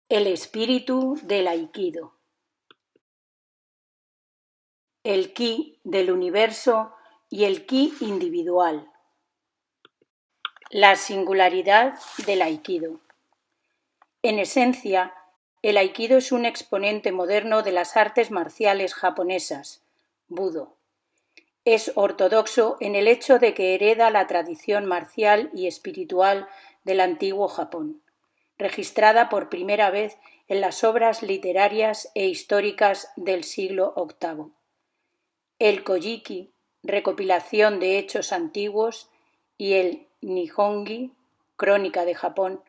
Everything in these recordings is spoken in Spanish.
El espíritu del Aikido. El ki del universo y el ki individual. La singularidad del Aikido. En esencia, el Aikido es un exponente moderno de las artes marciales japonesas, Budo. Es ortodoxo en el hecho de que hereda la tradición marcial y espiritual del antiguo Japón, registrada por primera vez en las obras literarias e históricas del siglo VIII. El Kojiki, recopilación de hechos antiguos, y el Nihongi, crónica de Japón.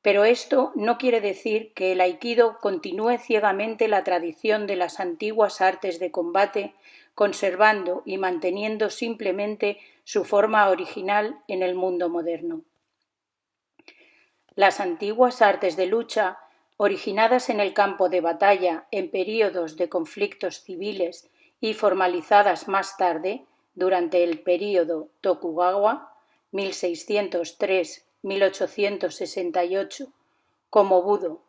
Pero esto no quiere decir que el Aikido continúe ciegamente la tradición de las antiguas artes de combate, conservando y manteniendo simplemente su forma original en el mundo moderno. Las antiguas artes de lucha, originadas en el campo de batalla en períodos de conflictos civiles y formalizadas más tarde, durante el período Tokugawa, 1603-1868, como Budo,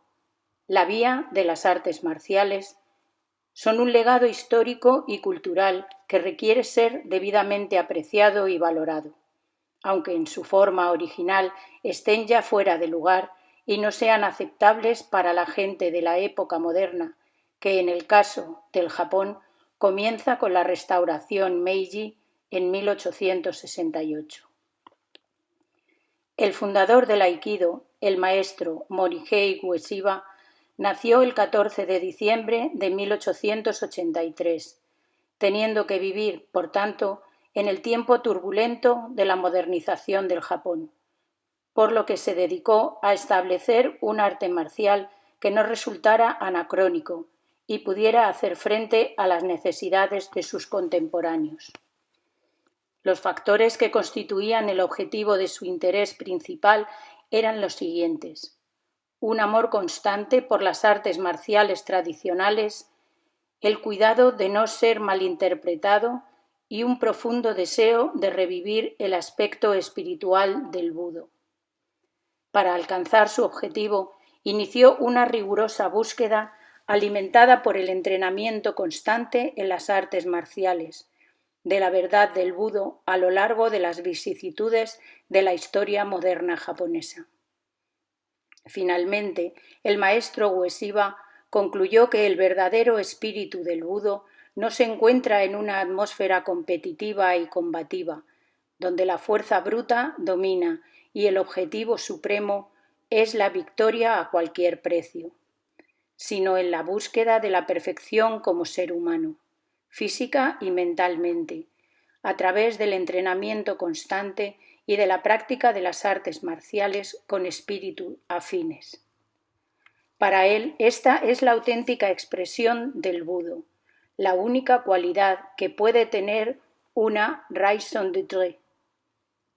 la vía de las artes marciales, son un legado histórico y cultural que requiere ser debidamente apreciado y valorado, aunque en su forma original estén ya fuera de lugar y no sean aceptables para la gente de la época moderna, que en el caso del Japón comienza con la restauración Meiji en 1868. El fundador del Aikido, el maestro Morihei Ueshiba, nació el 14 de diciembre de 1883, teniendo que vivir, por tanto, en el tiempo turbulento de la modernización del Japón, por lo que se dedicó a establecer un arte marcial que no resultara anacrónico y pudiera hacer frente a las necesidades de sus contemporáneos. Los factores que constituían el objetivo de su interés principal eran los siguientes: un amor constante por las artes marciales tradicionales, el cuidado de no ser malinterpretado y un profundo deseo de revivir el aspecto espiritual del Budo. Para alcanzar su objetivo, inició una rigurosa búsqueda alimentada por el entrenamiento constante en las artes marciales, de la verdad del Budo a lo largo de las vicisitudes de la historia moderna japonesa. Finalmente, el maestro Ueshiba concluyó que el verdadero espíritu del Budo no se encuentra en una atmósfera competitiva y combativa, donde la fuerza bruta domina y el objetivo supremo es la victoria a cualquier precio, sino en la búsqueda de la perfección como ser humano, física y mentalmente, a través del entrenamiento constante y de la práctica de las artes marciales con espíritu afines. Para él, esta es la auténtica expresión del Budo, la única cualidad que puede tener una raison d'être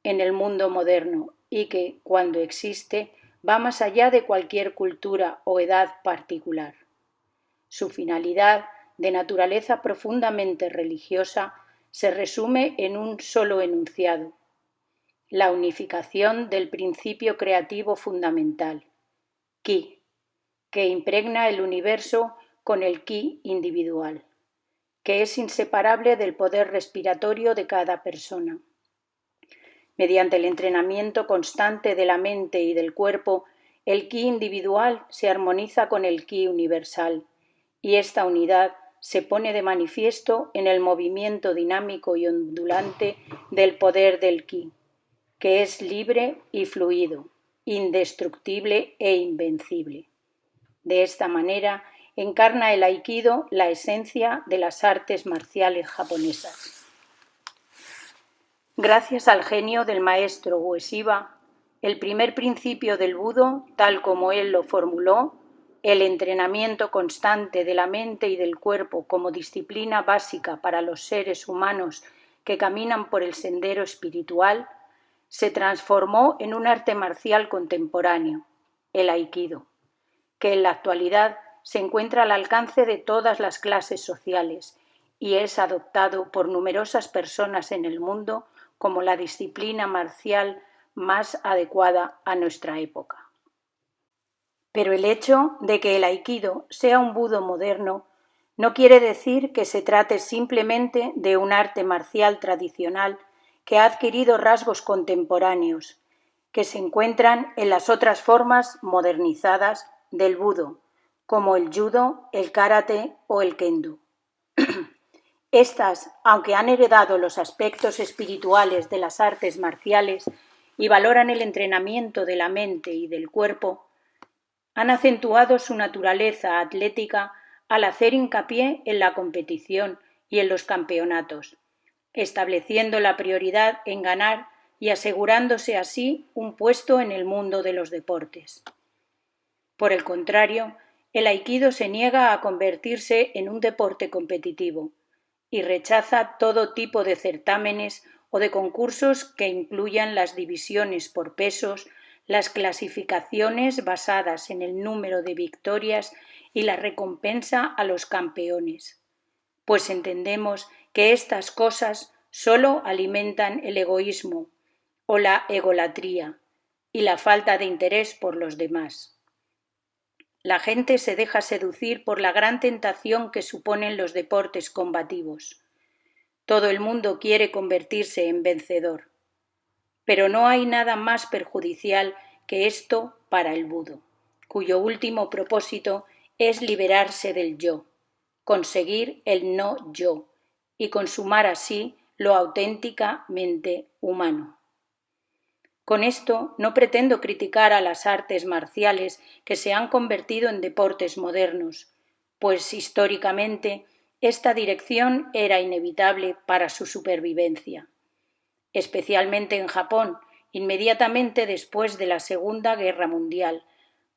en el mundo moderno y que, cuando existe, va más allá de cualquier cultura o edad particular. Su finalidad, de naturaleza profundamente religiosa, se resume en un solo enunciado: la unificación del principio creativo fundamental, Ki, que impregna el universo con el Ki individual, que es inseparable del poder respiratorio de cada persona. Mediante el entrenamiento constante de la mente y del cuerpo, el Ki individual se armoniza con el Ki universal, y esta unidad se pone de manifiesto en el movimiento dinámico y ondulante del poder del Ki, que es libre y fluido, indestructible e invencible. De esta manera encarna el Aikido la esencia de las artes marciales japonesas. Gracias al genio del maestro Ueshiba, el primer principio del Budo, tal como él lo formuló, el entrenamiento constante de la mente y del cuerpo como disciplina básica para los seres humanos que caminan por el sendero espiritual, se transformó en un arte marcial contemporáneo, el Aikido, que en la actualidad se encuentra al alcance de todas las clases sociales y es adoptado por numerosas personas en el mundo como la disciplina marcial más adecuada a nuestra época. Pero el hecho de que el aikido sea un budo moderno no quiere decir que se trate simplemente de un arte marcial tradicional que ha adquirido rasgos contemporáneos, que se encuentran en las otras formas modernizadas del budo, como el judo, el karate o el kendo. Estas, aunque han heredado los aspectos espirituales de las artes marciales y valoran el entrenamiento de la mente y del cuerpo, han acentuado su naturaleza atlética al hacer hincapié en la competición y en los campeonatos, estableciendo la prioridad en ganar y asegurándose así un puesto en el mundo de los deportes. Por el contrario, el aikido se niega a convertirse en un deporte competitivo y rechaza todo tipo de certámenes o de concursos que incluyan las divisiones por pesos, las clasificaciones basadas en el número de victorias y la recompensa a los campeones, pues entendemos que estas cosas solo alimentan el egoísmo o la egolatría y la falta de interés por los demás. La gente se deja seducir por la gran tentación que suponen los deportes combativos. Todo el mundo quiere convertirse en vencedor. Pero no hay nada más perjudicial que esto para el budo, cuyo último propósito es liberarse del yo, conseguir el no yo y consumar así lo auténticamente humano. Con esto no pretendo criticar a las artes marciales que se han convertido en deportes modernos, pues históricamente esta dirección era inevitable para su supervivencia. Especialmente en Japón, inmediatamente después de la Segunda Guerra Mundial,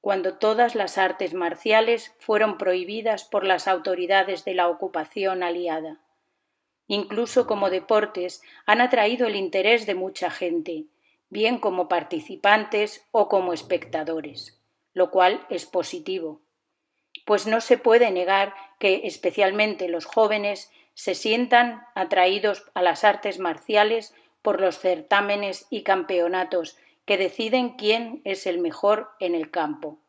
cuando todas las artes marciales fueron prohibidas por las autoridades de la ocupación aliada. Incluso como deportes han atraído el interés de mucha gente, bien como participantes o como espectadores, lo cual es positivo, pues no se puede negar que especialmente los jóvenes se sientan atraídos a las artes marciales por los certámenes y campeonatos que deciden quién es el mejor en el campo.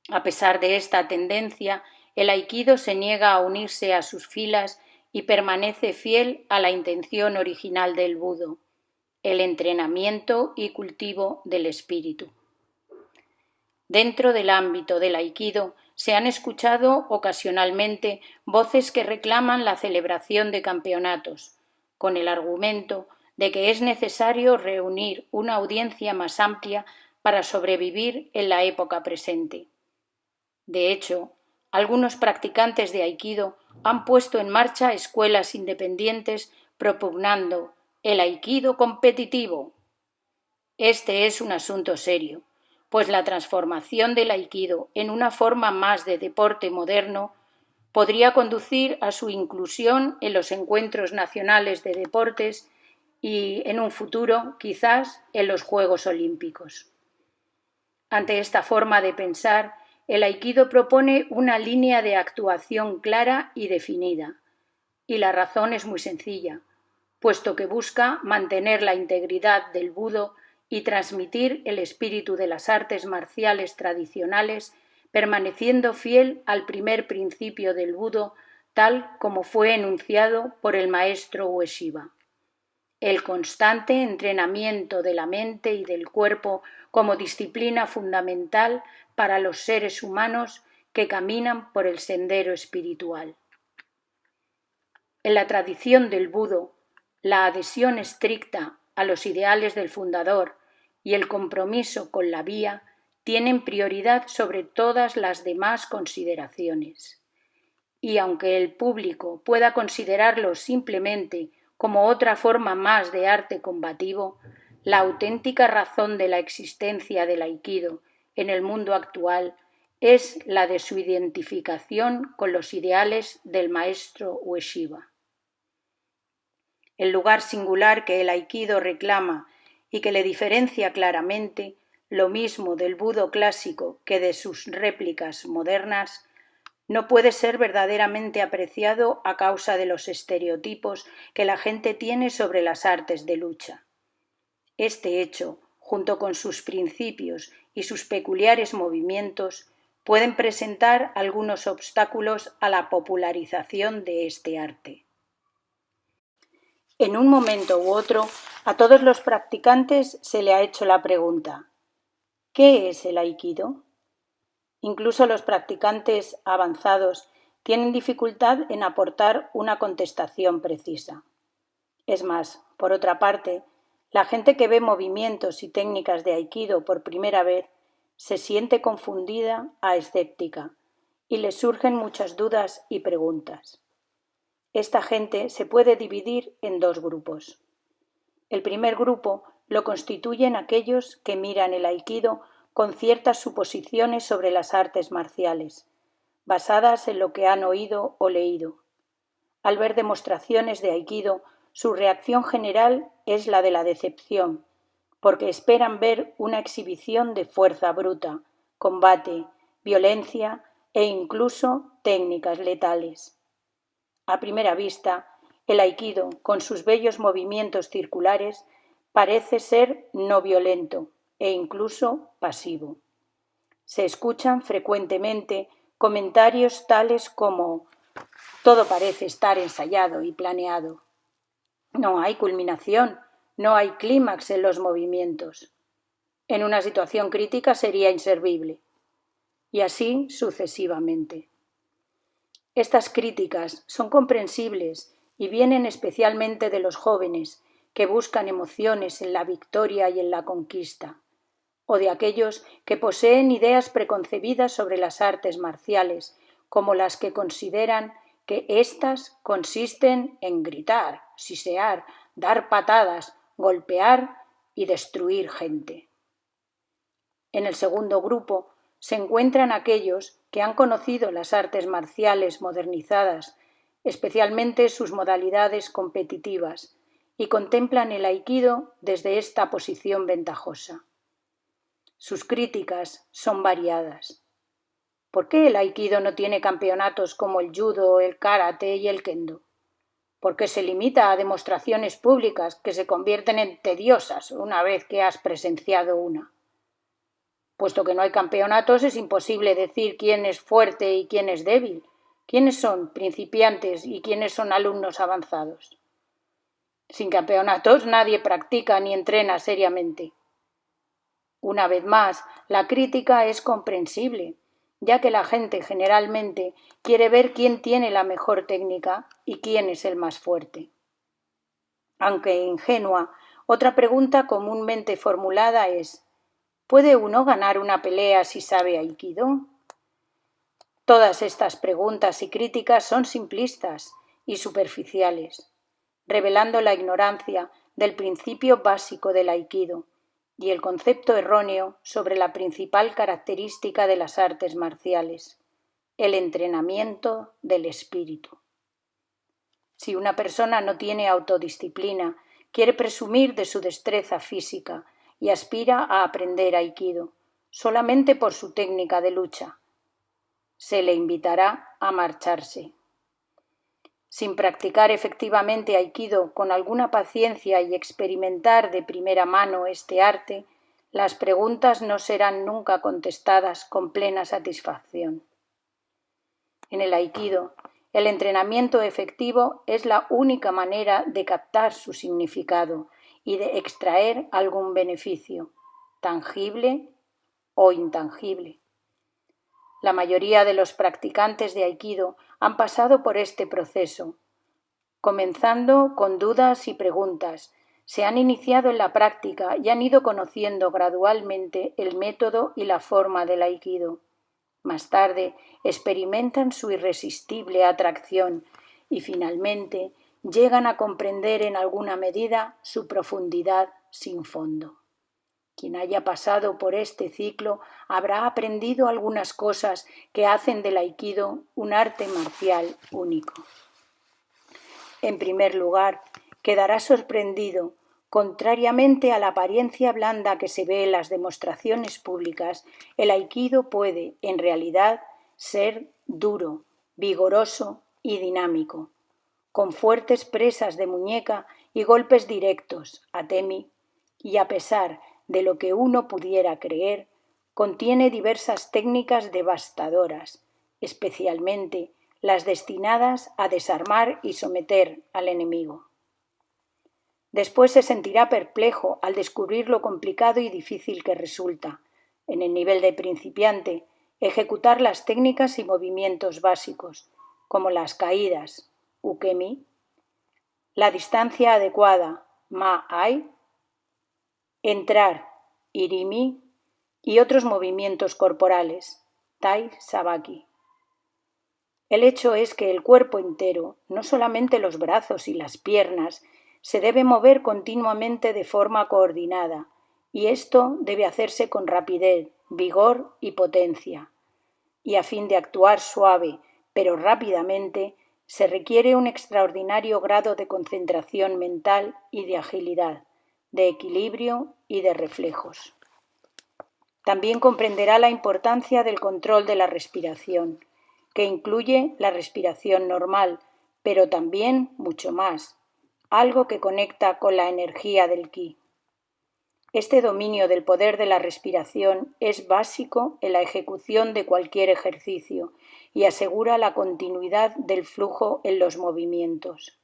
A pesar de esta tendencia, el aikido se niega a unirse a sus filas y permanece fiel a la intención original del budo, el entrenamiento y cultivo del espíritu. Dentro del ámbito del aikido se han escuchado ocasionalmente voces que reclaman la celebración de campeonatos, con el argumento de que es necesario reunir una audiencia más amplia para sobrevivir en la época presente. De hecho, algunos practicantes de aikido han puesto en marcha escuelas independientes propugnando el aikido competitivo. Este es un asunto serio, pues la transformación del aikido en una forma más de deporte moderno podría conducir a su inclusión en los encuentros nacionales de deportes y, en un futuro, quizás en los Juegos Olímpicos. Ante esta forma de pensar, el aikido propone una línea de actuación clara y definida, y la razón es muy sencilla, puesto que busca mantener la integridad del budo y transmitir el espíritu de las artes marciales tradicionales, permaneciendo fiel al primer principio del budo, tal como fue enunciado por el maestro Ueshiba. El constante entrenamiento de la mente y del cuerpo como disciplina fundamental para los seres humanos que caminan por el sendero espiritual. En la tradición del budo, la adhesión estricta a los ideales del fundador y el compromiso con la vía tienen prioridad sobre todas las demás consideraciones. Y aunque el público pueda considerarlo simplemente como otra forma más de arte combativo, la auténtica razón de la existencia del aikido en el mundo actual es la de su identificación con los ideales del maestro Ueshiba. El lugar singular que el aikido reclama y que le diferencia claramente, lo mismo del budo clásico que de sus réplicas modernas, no puede ser verdaderamente apreciado a causa de los estereotipos que la gente tiene sobre las artes de lucha. Este hecho, junto con sus principios y sus peculiares movimientos pueden presentar algunos obstáculos a la popularización de este arte. En un momento u otro, a todos los practicantes se le ha hecho la pregunta: ¿qué es el Aikido? Incluso los practicantes avanzados tienen dificultad en aportar una contestación precisa. Es más, por otra parte, la gente que ve movimientos y técnicas de Aikido por primera vez se siente confundida a escéptica y le surgen muchas dudas y preguntas. Esta gente se puede dividir en dos grupos. El primer grupo lo constituyen aquellos que miran el Aikido con ciertas suposiciones sobre las artes marciales, basadas en lo que han oído o leído. Al ver demostraciones de Aikido, su reacción general es la de la decepción, porque esperan ver una exhibición de fuerza bruta, combate, violencia e incluso técnicas letales. A primera vista, el Aikido, con sus bellos movimientos circulares, parece ser no violento e incluso pasivo. Se escuchan frecuentemente comentarios tales como: todo parece estar ensayado y planeado. No hay culminación, no hay clímax en los movimientos. En una situación crítica sería inservible. Y así sucesivamente. Estas críticas son comprensibles y vienen especialmente de los jóvenes que buscan emociones en la victoria y en la conquista, o de aquellos que poseen ideas preconcebidas sobre las artes marciales, como las que consideran que éstas consisten en gritar, sisear, dar patadas, golpear y destruir gente. En el segundo grupo se encuentran aquellos que han conocido las artes marciales modernizadas, especialmente sus modalidades competitivas, y contemplan el Aikido desde esta posición ventajosa. Sus críticas son variadas. ¿Por qué el Aikido no tiene campeonatos como el judo, el karate y el kendo? ¿Por qué se limita a demostraciones públicas que se convierten en tediosas una vez que has presenciado una? Puesto que no hay campeonatos, es imposible decir quién es fuerte y quién es débil, quiénes son principiantes y quiénes son alumnos avanzados. Sin campeonatos nadie practica ni entrena seriamente. Una vez más, la crítica es comprensible, ya que la gente generalmente quiere ver quién tiene la mejor técnica y quién es el más fuerte. Aunque ingenua, otra pregunta comúnmente formulada es: ¿puede uno ganar una pelea si sabe Aikido? Todas estas preguntas y críticas son simplistas y superficiales, revelando la ignorancia del principio básico del Aikido y el concepto erróneo sobre la principal característica de las artes marciales, el entrenamiento del espíritu. Si una persona no tiene autodisciplina, quiere presumir de su destreza física y aspira a aprender Aikido solamente por su técnica de lucha, se le invitará a marcharse. Sin practicar efectivamente Aikido con alguna paciencia y experimentar de primera mano este arte, las preguntas no serán nunca contestadas con plena satisfacción. En el Aikido, el entrenamiento efectivo es la única manera de captar su significado y de extraer algún beneficio, tangible o intangible. La mayoría de los practicantes de Aikido han pasado por este proceso. Comenzando con dudas y preguntas, se han iniciado en la práctica y han ido conociendo gradualmente el método y la forma del Aikido. Más tarde experimentan su irresistible atracción y finalmente llegan a comprender en alguna medida su profundidad sin fondo. Quien haya pasado por este ciclo habrá aprendido algunas cosas que hacen del Aikido un arte marcial único. En primer lugar, quedará sorprendido. Contrariamente a la apariencia blanda que se ve en las demostraciones públicas, el Aikido puede, en realidad, ser duro, vigoroso y dinámico, con fuertes presas de muñeca y golpes directos, atemi, y a pesar de lo que uno pudiera creer, contiene diversas técnicas devastadoras, especialmente las destinadas a desarmar y someter al enemigo. Después se sentirá perplejo al descubrir lo complicado y difícil que resulta, en el nivel de principiante, ejecutar las técnicas y movimientos básicos, como las caídas, ukemi, la distancia adecuada, ma-ai, entrar, irimi, y otros movimientos corporales, tai sabaki. El hecho es que el cuerpo entero, no solamente los brazos y las piernas, se debe mover continuamente de forma coordinada, y esto debe hacerse con rapidez, vigor y potencia. Y a fin de actuar suave, pero rápidamente, se requiere un extraordinario grado de concentración mental y de agilidad, de equilibrio y de reflejos. También comprenderá la importancia del control de la respiración, que incluye la respiración normal, pero también mucho más, algo que conecta con la energía del ki. Este dominio del poder de la respiración es básico en la ejecución de cualquier ejercicio y asegura la continuidad del flujo en los movimientos.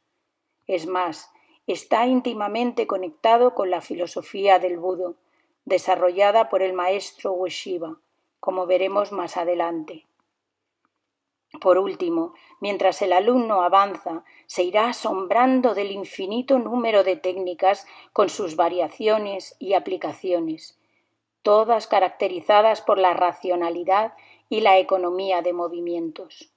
Es más, está íntimamente conectado con la filosofía del Budo, desarrollada por el maestro Ueshiba, como veremos más adelante. Por último, mientras el alumno avanza, se irá asombrando del infinito número de técnicas con sus variaciones y aplicaciones, todas caracterizadas por la racionalidad y la economía de movimientos.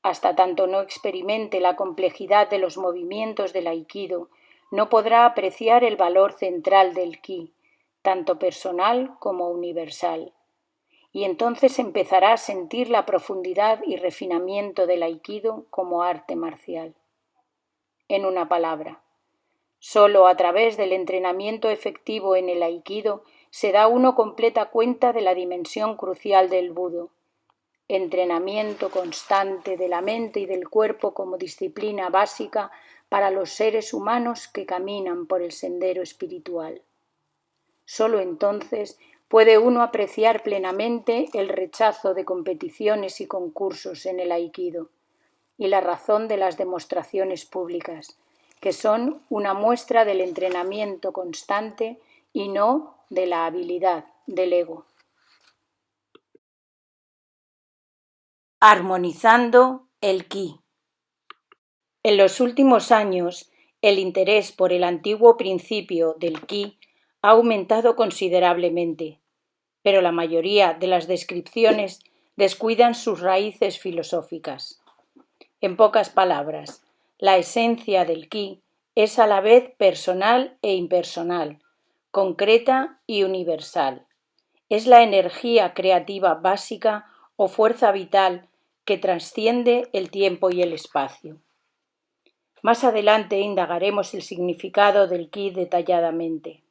Hasta tanto no experimente la complejidad de los movimientos del aikido, no podrá apreciar el valor central del ki, tanto personal como universal. Y entonces empezará a sentir la profundidad y refinamiento del aikido como arte marcial. En una palabra, solo a través del entrenamiento efectivo en el aikido se da uno completa cuenta de la dimensión crucial del Budo. Entrenamiento constante de la mente y del cuerpo como disciplina básica para los seres humanos que caminan por el sendero espiritual. Solo entonces puede uno apreciar plenamente el rechazo de competiciones y concursos en el aikido y la razón de las demostraciones públicas, que son una muestra del entrenamiento constante y no de la habilidad del ego. Armonizando el ki. En los últimos años, el interés por el antiguo principio del ki ha aumentado considerablemente, pero la mayoría de las descripciones descuidan sus raíces filosóficas. En pocas palabras, la esencia del ki es a la vez personal e impersonal, concreta y universal. Es la energía creativa básica o fuerza vital que trasciende el tiempo y el espacio. Más adelante indagaremos el significado del ki detalladamente.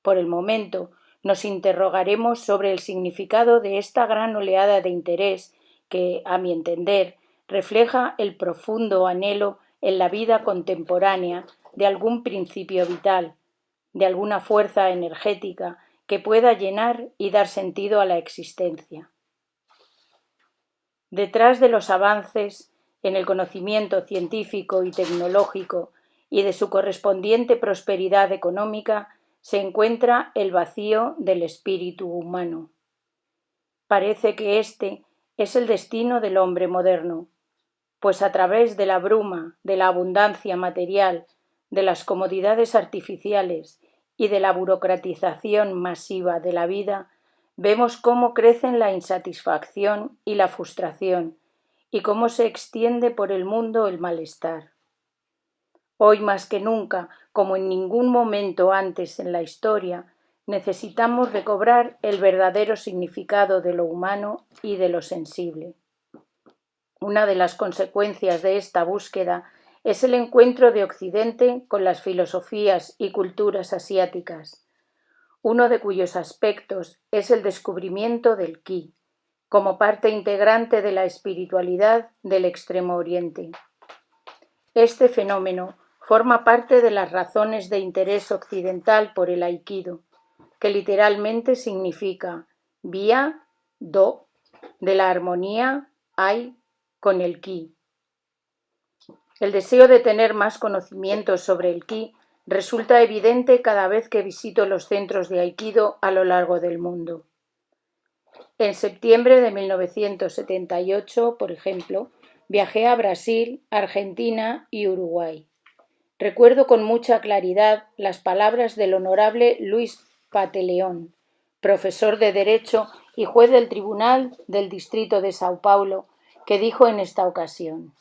Por el momento, nos interrogaremos sobre el significado de esta gran oleada de interés que, a mi entender, refleja el profundo anhelo en la vida contemporánea de algún principio vital, de alguna fuerza energética que pueda llenar y dar sentido a la existencia. Detrás de los avances en el conocimiento científico y tecnológico y de su correspondiente prosperidad económica se encuentra el vacío del espíritu humano. Parece que este es el destino del hombre moderno, pues a través de la bruma, de la abundancia material, de las comodidades artificiales y de la burocratización masiva de la vida, vemos cómo crecen la insatisfacción y la frustración y cómo se extiende por el mundo el malestar. Hoy más que nunca, como en ningún momento antes en la historia, necesitamos recobrar el verdadero significado de lo humano y de lo sensible. Una de las consecuencias de esta búsqueda es el encuentro de Occidente con las filosofías y culturas asiáticas, uno de cuyos aspectos es el descubrimiento del ki, como parte integrante de la espiritualidad del Extremo Oriente. Este fenómeno forma parte de las razones de interés occidental por el aikido, que literalmente significa vía Do, de la armonía Ai con el Ki. El deseo de tener más conocimientos sobre el Ki resulta evidente cada vez que visito los centros de Aikido a lo largo del mundo. En septiembre de 1978, por ejemplo, viajé a Brasil, Argentina y Uruguay. Recuerdo con mucha claridad las palabras del honorable Luis Pateleón, profesor de Derecho y juez del Tribunal del Distrito de Sao Paulo, que dijo en esta ocasión: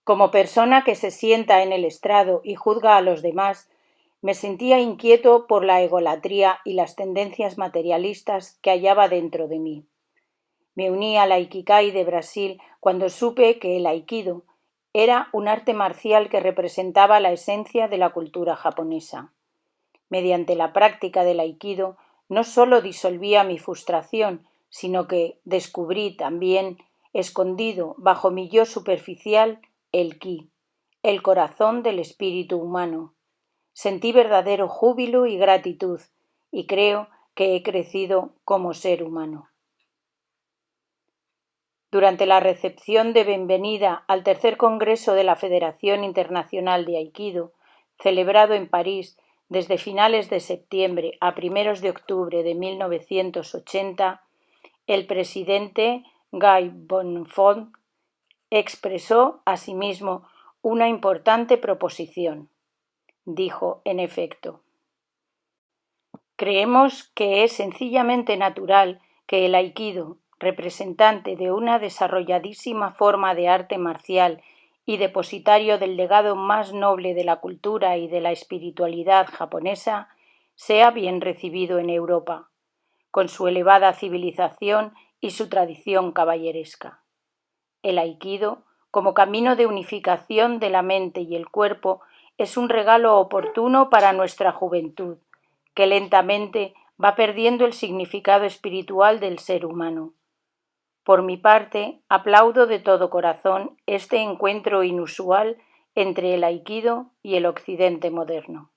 como persona que se sienta en el estrado y juzga a los demás, me sentía inquieto por la egolatría y las tendencias materialistas que hallaba dentro de mí. Me uní al Aikikai de Brasil cuando supe que el Aikido era un arte marcial que representaba la esencia de la cultura japonesa. Mediante la práctica del Aikido no solo disolvía mi frustración, sino que descubrí también, escondido bajo mi yo superficial, el Ki, el corazón del espíritu humano. Sentí verdadero júbilo y gratitud, y creo que he crecido como ser humano. Durante la recepción de bienvenida al tercer congreso de la Federación Internacional de Aikido, celebrado en París desde finales de septiembre a primeros de octubre de 1980, el presidente Guy Bonfont expresó asimismo una importante proposición. Dijo, en efecto: creemos que es sencillamente natural que el Aikido, representante de una desarrolladísima forma de arte marcial y depositario del legado más noble de la cultura y de la espiritualidad japonesa, sea bien recibido en Europa, con su elevada civilización y su tradición caballeresca. El Aikido, como camino de unificación de la mente y el cuerpo, es un regalo oportuno para nuestra juventud, que lentamente va perdiendo el significado espiritual del ser humano. Por mi parte, aplaudo de todo corazón este encuentro inusual entre el Aikido y el Occidente moderno.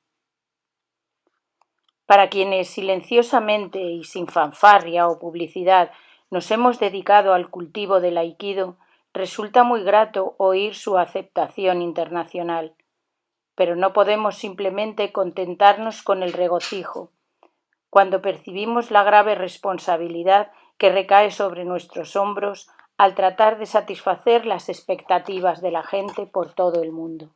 Para quienes silenciosamente y sin fanfarria o publicidad nos hemos dedicado al cultivo del Aikido, resulta muy grato oír su aceptación internacional. Pero no podemos simplemente contentarnos con el regocijo, cuando percibimos la grave responsabilidad que recae sobre nuestros hombros al tratar de satisfacer las expectativas de la gente por todo el mundo.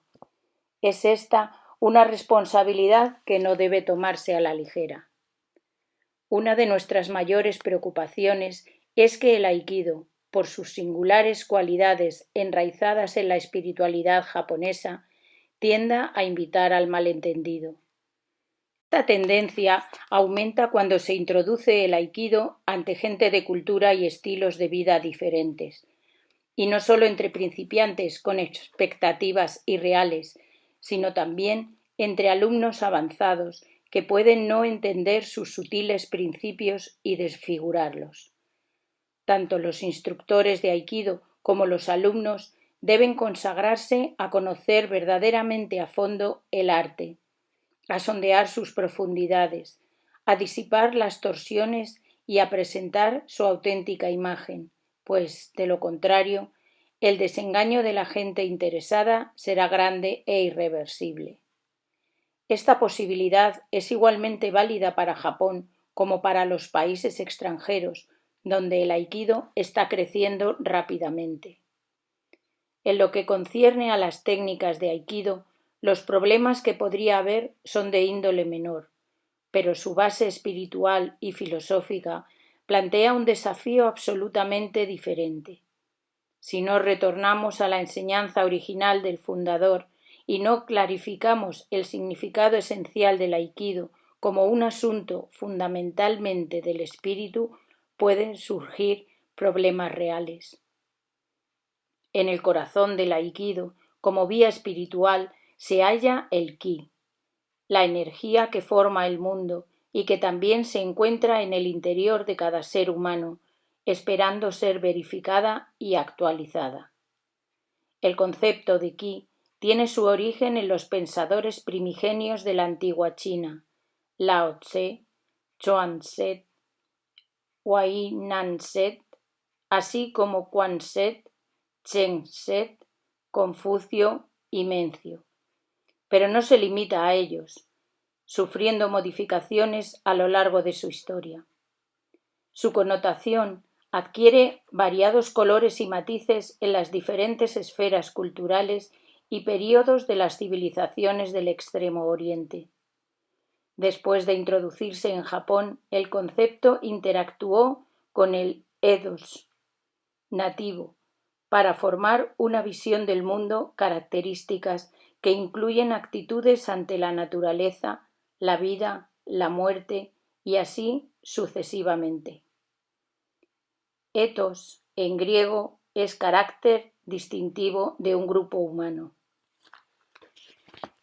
Es esta una responsabilidad que no debe tomarse a la ligera. Una de nuestras mayores preocupaciones es que el Aikido, por sus singulares cualidades enraizadas en la espiritualidad japonesa, tienda a invitar al malentendido. Esta tendencia aumenta cuando se introduce el Aikido ante gente de cultura y estilos de vida diferentes, y no solo entre principiantes con expectativas irreales, sino también entre alumnos avanzados que pueden no entender sus sutiles principios y desfigurarlos. Tanto los instructores de Aikido como los alumnos deben consagrarse a conocer verdaderamente a fondo el arte, a sondear sus profundidades, a disipar las torsiones y a presentar su auténtica imagen, pues, de lo contrario, el desengaño de la gente interesada será grande e irreversible. Esta posibilidad es igualmente válida para Japón como para los países extranjeros, donde el Aikido está creciendo rápidamente. En lo que concierne a las técnicas de Aikido, los problemas que podría haber son de índole menor, pero su base espiritual y filosófica plantea un desafío absolutamente diferente. Si no retornamos a la enseñanza original del fundador y no clarificamos el significado esencial del Aikido como un asunto fundamentalmente del espíritu, pueden surgir problemas reales. En el corazón del Aikido, como vía espiritual, se halla el Ki, la energía que forma el mundo y que también se encuentra en el interior de cada ser humano, esperando ser verificada y actualizada. El concepto de Ki tiene su origen en los pensadores primigenios de la antigua China, Lao Tse, Chuang Tse, Huai Nan Set, así como Quan Set, Chen Set, Confucio y Mencio. Pero no se limita a ellos, sufriendo modificaciones a lo largo de su historia. Su connotación adquiere variados colores y matices en las diferentes esferas culturales y períodos de las civilizaciones del Extremo Oriente. Después de introducirse en Japón, el concepto interactuó con el Ethos nativo para formar una visión del mundo características que incluyen actitudes ante la naturaleza, la vida, la muerte y así sucesivamente. Ethos, en griego, es carácter distintivo de un grupo humano.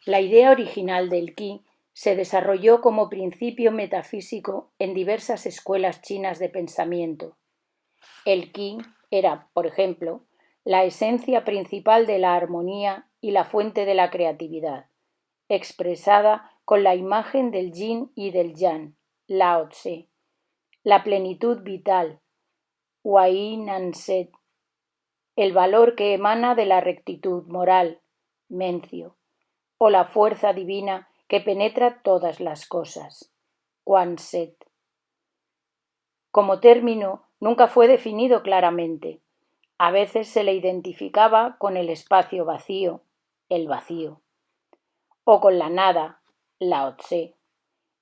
La idea original del Qi se desarrolló como principio metafísico en diversas escuelas chinas de pensamiento. El Qi era, por ejemplo, la esencia principal de la armonía y la fuente de la creatividad, expresada con la imagen del yin y del yang, Lao Tse, la plenitud vital, Huai Nan Set, el valor que emana de la rectitud moral, Mencio, o la fuerza divina que penetra todas las cosas, Quan Set. Como término, nunca fue definido claramente. A veces se le identificaba con el espacio vacío, el vacío, o con la nada, Lao Tse,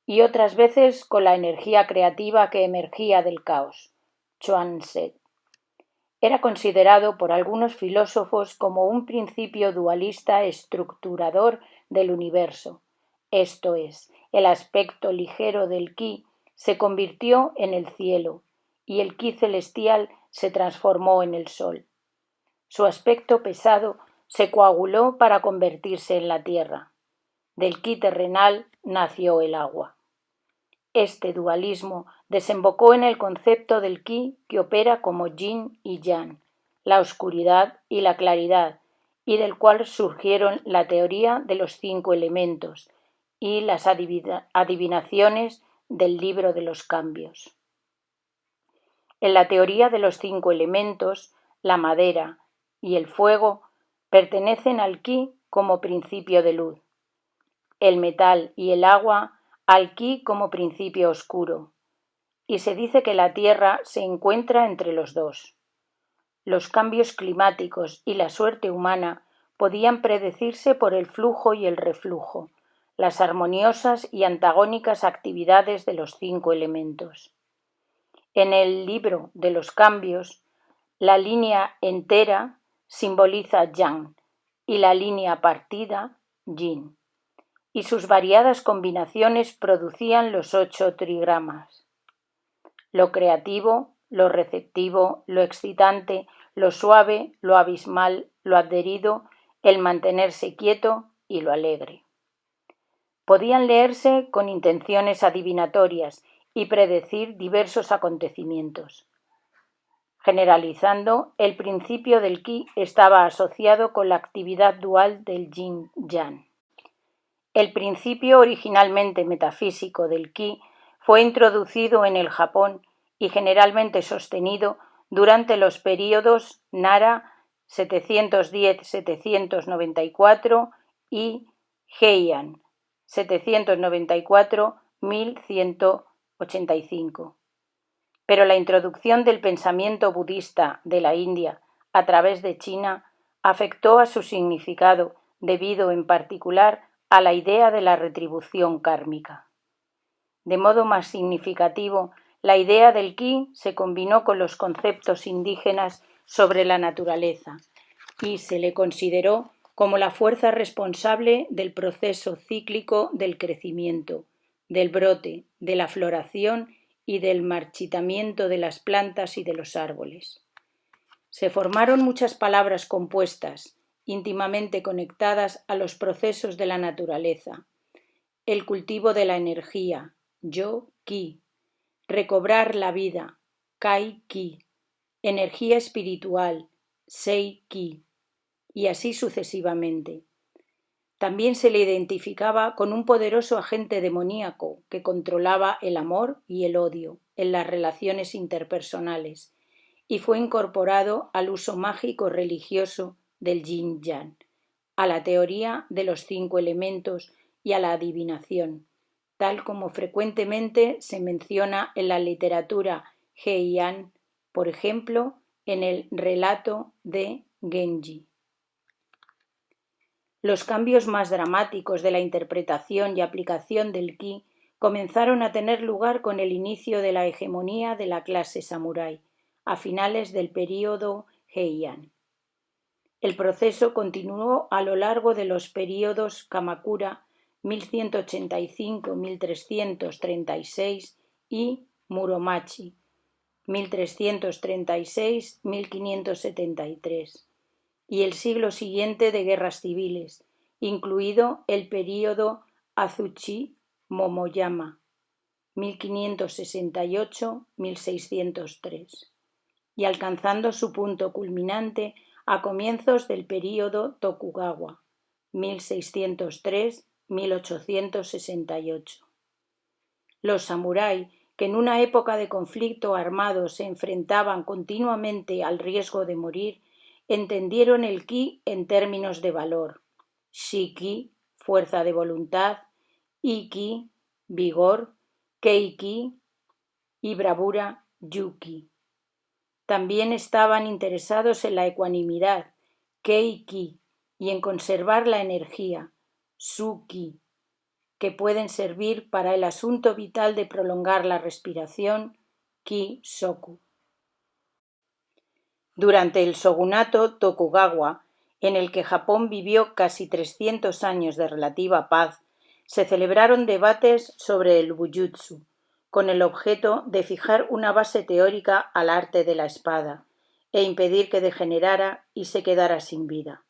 y otras veces con la energía creativa que emergía del caos, Chuan Tse. Era considerado por algunos filósofos como un principio dualista estructurador del universo, esto es, el aspecto ligero del Qi se convirtió en el cielo y el Qi celestial se transformó en el sol. Su aspecto pesado se coaguló para convertirse en la tierra. Del Qi terrenal nació el agua. Este dualismo desembocó en el concepto del Qi que opera como yin y yang, la oscuridad y la claridad, y del cual surgieron la teoría de los 5 elementos y las adivinaciones del libro de los cambios. En la teoría de los 5 elementos, la madera y el fuego pertenecen al Qi como principio de luz, el metal y el agua al Qi como principio oscuro, y se dice que la Tierra se encuentra entre los dos. Los cambios climáticos y la suerte humana podían predecirse por el flujo y el reflujo, las armoniosas y antagónicas actividades de los 5 elementos. En el libro de los cambios, la línea entera simboliza Yang y la línea partida, Yin, y sus variadas combinaciones producían los 8 trigramas. Lo creativo, lo receptivo, lo excitante, lo suave, lo abismal, lo adherido, el mantenerse quieto y lo alegre. Podían leerse con intenciones adivinatorias y predecir diversos acontecimientos. Generalizando, el principio del Qi estaba asociado con la actividad dual del yin-yang. El principio originalmente metafísico del Qi fue introducido en el Japón y generalmente sostenido durante los períodos Nara 710-794 y Heian 794-1185. Pero la introducción del pensamiento budista de la India a través de China afectó a su significado debido en particular a la idea de la retribución kármica. De modo más significativo, la idea del Qi se combinó con los conceptos indígenas sobre la naturaleza y se le consideró como la fuerza responsable del proceso cíclico del crecimiento, del brote, de la floración y del marchitamiento de las plantas y de los árboles. Se formaron muchas palabras compuestas, íntimamente conectadas a los procesos de la naturaleza. El cultivo de la energía, yo-ki, recobrar la vida, kai-ki, energía espiritual, sei-ki, y así sucesivamente. También se le identificaba con un poderoso agente demoníaco que controlaba el amor y el odio, en las relaciones interpersonales y fue incorporado al uso mágico religioso del yin-yang, a la teoría de los 5 elementos y a la adivinación, tal como frecuentemente se menciona en la literatura heian, por ejemplo, en el relato de Genji. Los cambios más dramáticos de la interpretación y aplicación del ki comenzaron a tener lugar con el inicio de la hegemonía de la clase samurái, a finales del período Heian. El proceso continuó a lo largo de los períodos Kamakura 1185-1336 y Muromachi 1336-1573 y el siglo siguiente de guerras civiles, incluido el período Azuchi Momoyama 1568-1603 y alcanzando su punto culminante a comienzos del período Tokugawa 1603-1868. Los samurái, que en una época de conflicto armado se enfrentaban continuamente al riesgo de morir, entendieron el ki en términos de valor: shiki, fuerza de voluntad; iki, vigor; keiki y bravura, yuki. También estaban interesados en la ecuanimidad, keiki, y en conservar la energía, suki, que pueden servir para el asunto vital de prolongar la respiración, ki-soku. Durante el shogunato Tokugawa, en el que Japón vivió casi 300 años de relativa paz, se celebraron debates sobre el bujutsu, con el objeto de fijar una base teórica al arte de la espada e impedir que degenerara y se quedara sin vida.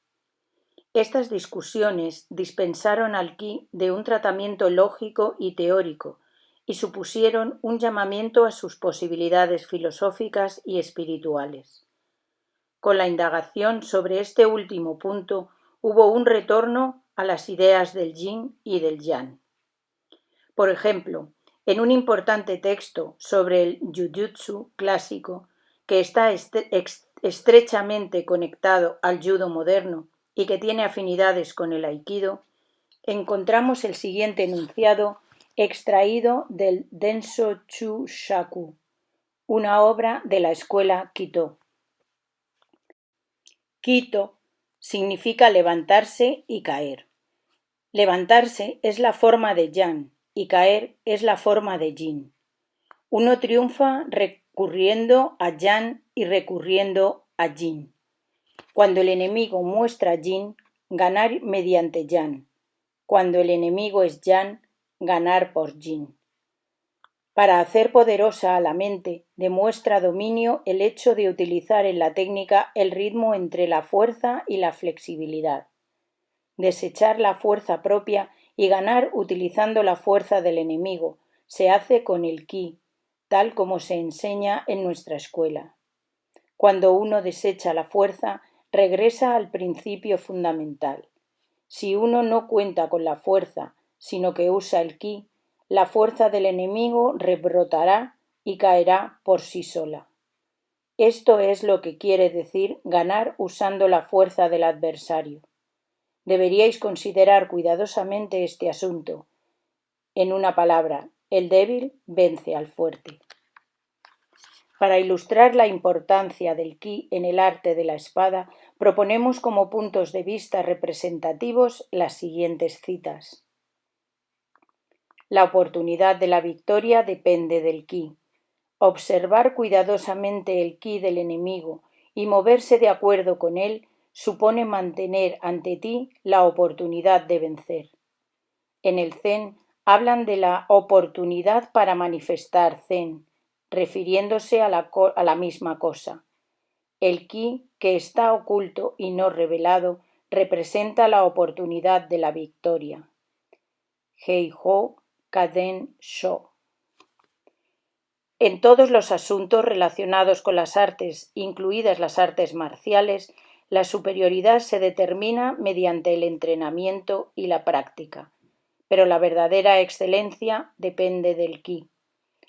Estas discusiones dispensaron al ki de un tratamiento lógico y teórico y supusieron un llamamiento a sus posibilidades filosóficas y espirituales. Con la indagación sobre este último punto hubo un retorno a las ideas del yin y del yang. Por ejemplo, en un importante texto sobre el Jujutsu clásico, que está estrechamente conectado al judo moderno y que tiene afinidades con el aikido, encontramos el siguiente enunciado extraído del Denso Chushaku, una obra de la escuela Kito. Kito significa levantarse y caer. Levantarse es la forma de yang y caer es la forma de yin. Uno triunfa recurriendo a yang y recurriendo a yin. Cuando el enemigo muestra yin, ganar mediante yang. Cuando el enemigo es yang, ganar por yin. Para hacer poderosa a la mente, demuestra dominio el hecho de utilizar en la técnica el ritmo entre la fuerza y la flexibilidad. Desechar la fuerza propia y ganar utilizando la fuerza del enemigo se hace con el ki, tal como se enseña en nuestra escuela. Cuando uno desecha la fuerza, regresa al principio fundamental. Si uno no cuenta con la fuerza, sino que usa el ki, la fuerza del enemigo rebrotará y caerá por sí sola. Esto es lo que quiere decir ganar usando la fuerza del adversario. Deberíais considerar cuidadosamente este asunto. En una palabra, el débil vence al fuerte. Para ilustrar la importancia del ki en el arte de la espada, proponemos como puntos de vista representativos las siguientes citas. La oportunidad de la victoria depende del ki. Observar cuidadosamente el ki del enemigo y moverse de acuerdo con él supone mantener ante ti la oportunidad de vencer. En el Zen hablan de la oportunidad para manifestar Zen, refiriéndose a la misma cosa. El ki, que está oculto y no revelado, representa la oportunidad de la victoria. Heiho Kaden Sho. En todos los asuntos relacionados con las artes, incluidas las artes marciales, la superioridad se determina mediante el entrenamiento y la práctica, pero la verdadera excelencia depende del ki.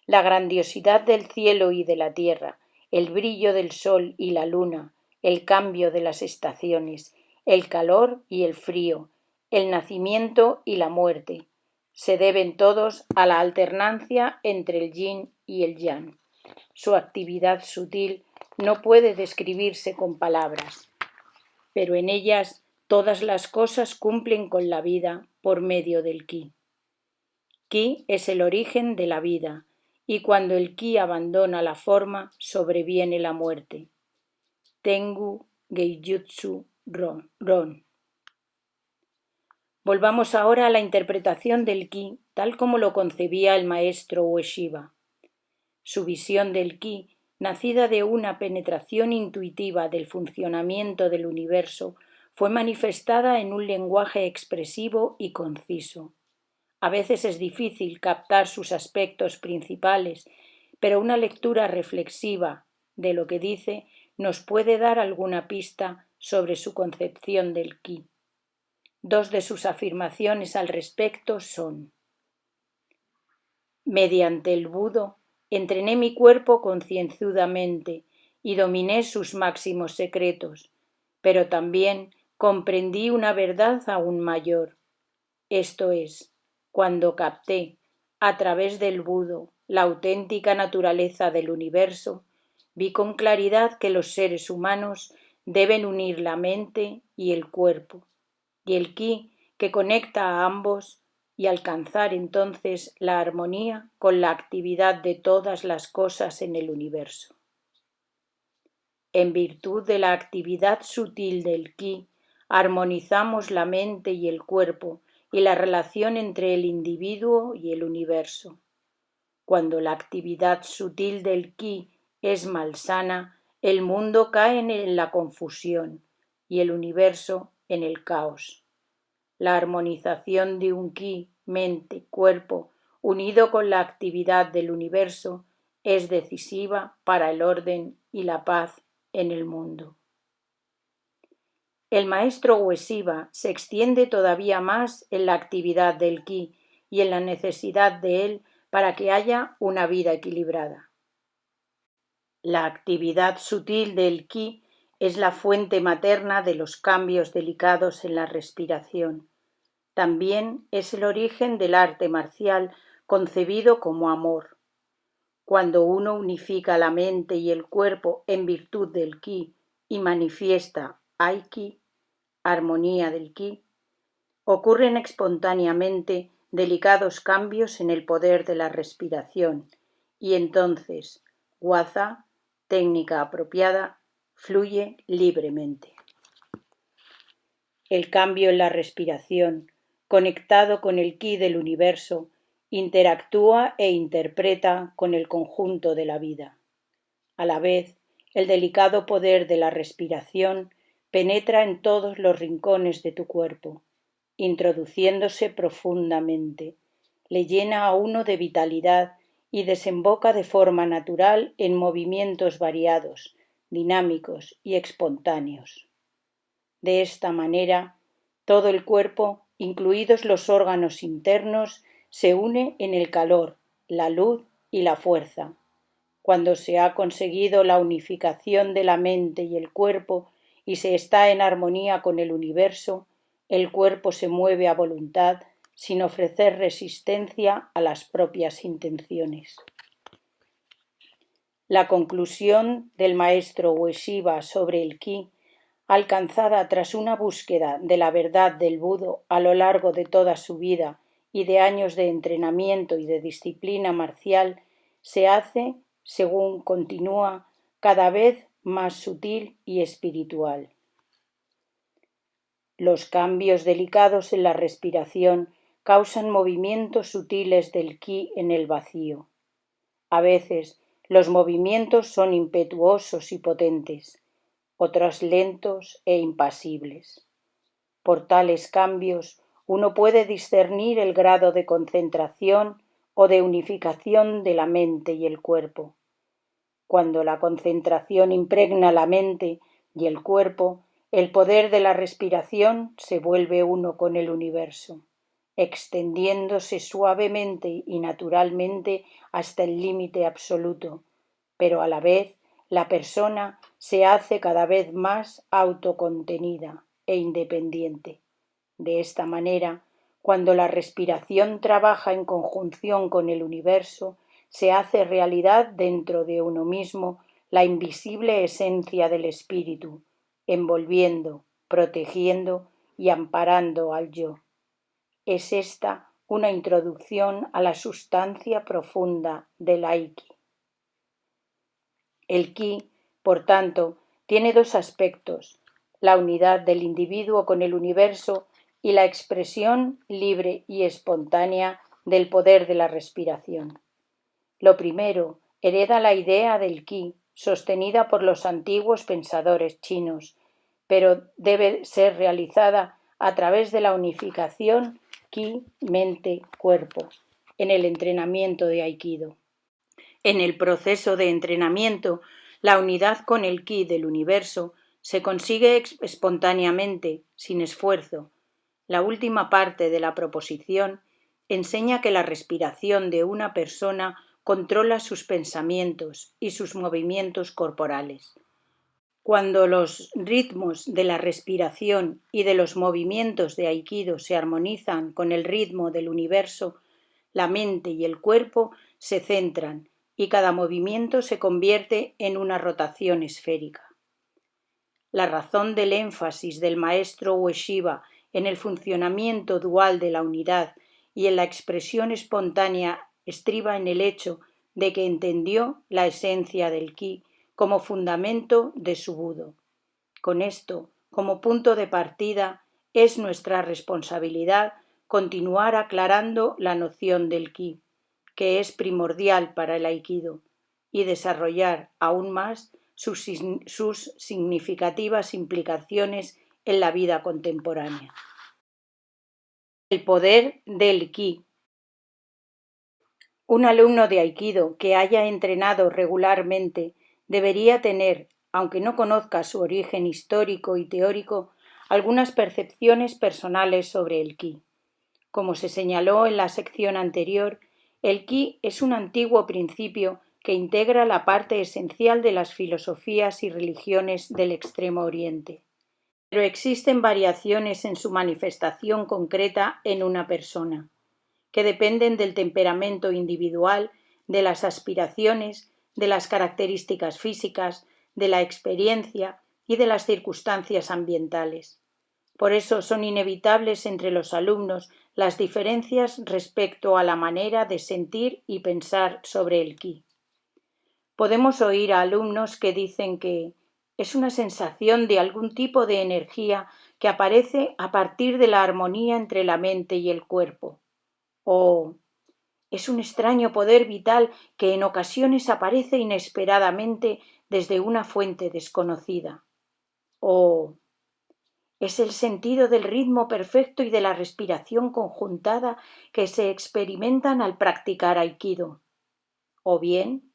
la grandiosidad del cielo y de la tierra, el brillo del sol y la luna, el cambio de las estaciones, el calor y el frío, el nacimiento y la muerte, se deben todos a la alternancia entre el yin y el yang. Su actividad sutil no puede describirse con palabras, pero en ellas todas las cosas cumplen con la vida por medio del ki. Ki es el origen de la vida, y cuando el ki abandona la forma, sobreviene la muerte. Tengu Geijutsu Ron. Volvamos ahora a la interpretación del ki tal como lo concebía el maestro Ueshiba. Su visión del ki, nacida de una penetración intuitiva del funcionamiento del universo, fue manifestada en un lenguaje expresivo y conciso. A veces es difícil captar sus aspectos principales, pero una lectura reflexiva de lo que dice nos puede dar alguna pista sobre su concepción del ki. Dos de sus afirmaciones al respecto son: mediante el Budo entrené mi cuerpo concienzudamente y dominé sus máximos secretos, pero también comprendí una verdad aún mayor. Esto es, cuando capté, a través del Budo, la auténtica naturaleza del universo, vi con claridad que los seres humanos deben unir la mente y el cuerpo, y el ki que conecta a ambos, y alcanzar entonces la armonía con la actividad de todas las cosas en el universo. En virtud de la actividad sutil del ki, armonizamos la mente y el cuerpo y la relación entre el individuo y el universo. Cuando la actividad sutil del ki es malsana, el mundo cae en la confusión y el universo en el caos. La armonización de un ki, mente, cuerpo, unido con la actividad del universo, es decisiva para el orden y la paz en el mundo. El maestro Ueshiba se extiende todavía más en la actividad del ki y en la necesidad de él para que haya una vida equilibrada. La actividad sutil del ki es la fuente materna de los cambios delicados en la respiración. También es el origen del arte marcial concebido como amor. Cuando uno unifica la mente y el cuerpo en virtud del ki y manifiesta aiki, armonía del ki, ocurren espontáneamente delicados cambios en el poder de la respiración y entonces Waza, técnica apropiada, fluye libremente. El cambio en la respiración, conectado con el ki del universo, interactúa e interpreta con el conjunto de la vida. A la vez, el delicado poder de la respiración penetra en todos los rincones de tu cuerpo, introduciéndose profundamente, le llena a uno de vitalidad y desemboca de forma natural en movimientos variados, dinámicos y espontáneos. De esta manera, todo el cuerpo, incluidos los órganos internos, se une en el calor, la luz y la fuerza. Cuando se ha conseguido la unificación de la mente y el cuerpo y se está en armonía con el universo, el cuerpo se mueve a voluntad sin ofrecer resistencia a las propias intenciones. La conclusión del maestro Ueshiba sobre el ki, alcanzada tras una búsqueda de la verdad del Budo a lo largo de toda su vida y de años de entrenamiento y de disciplina marcial, se hace, según continúa, cada vez más sutil y espiritual. Los cambios delicados en la respiración causan movimientos sutiles del ki en el vacío. A veces los movimientos son impetuosos y potentes, otros lentos e impasibles. Por tales cambios uno puede discernir el grado de concentración o de unificación de la mente y el cuerpo. Cuando la concentración impregna la mente y el cuerpo, el poder de la respiración se vuelve uno con el universo. extendiéndose suavemente y naturalmente hasta el límite absoluto, pero a la vez la persona se hace cada vez más autocontenida e independiente. De esta manera, cuando la respiración trabaja en conjunción con el universo, se hace realidad dentro de uno mismo la invisible esencia del espíritu, envolviendo, protegiendo y amparando al yo. Es esta una introducción a la sustancia profunda del Aiki. El Ki, por tanto, tiene dos aspectos: la unidad del individuo con el universo y la expresión libre y espontánea del poder de la respiración. Lo primero hereda la idea del Ki, sostenida por los antiguos pensadores chinos, pero debe ser realizada a través de la unificación Ki, mente, cuerpo, en el entrenamiento de Aikido. En el proceso de entrenamiento, la unidad con el Ki del universo se consigue espontáneamente, sin esfuerzo. La última parte de la proposición enseña que la respiración de una persona controla sus pensamientos y sus movimientos corporales. Cuando los ritmos de la respiración y de los movimientos de Aikido se armonizan con el ritmo del universo, la mente y el cuerpo se centran y cada movimiento se convierte en una rotación esférica. La razón del énfasis del maestro Ueshiba en el funcionamiento dual de la unidad y en la expresión espontánea estriba en el hecho de que entendió la esencia del Ki como fundamento de su Budo. Con esto, como punto de partida, es nuestra responsabilidad continuar aclarando la noción del Ki, que es primordial para el Aikido, y desarrollar aún más sus significativas implicaciones en la vida contemporánea. El poder del Ki. Un alumno de Aikido que haya entrenado regularmente debería tener, aunque no conozca su origen histórico y teórico, algunas percepciones personales sobre el Ki. Como se señaló en la sección anterior, el Ki es un antiguo principio que integra la parte esencial de las filosofías y religiones del Extremo Oriente. Pero existen variaciones en su manifestación concreta en una persona, que dependen del temperamento individual, de las aspiraciones, de las características físicas, de la experiencia y de las circunstancias ambientales. Por eso son inevitables entre los alumnos las diferencias respecto a la manera de sentir y pensar sobre el Ki. Podemos oír a alumnos que dicen que es una sensación de algún tipo de energía que aparece a partir de la armonía entre la mente y el cuerpo. O es un extraño poder vital que en ocasiones aparece inesperadamente desde una fuente desconocida. O es el sentido del ritmo perfecto y de la respiración conjuntada que se experimentan al practicar Aikido. O bien,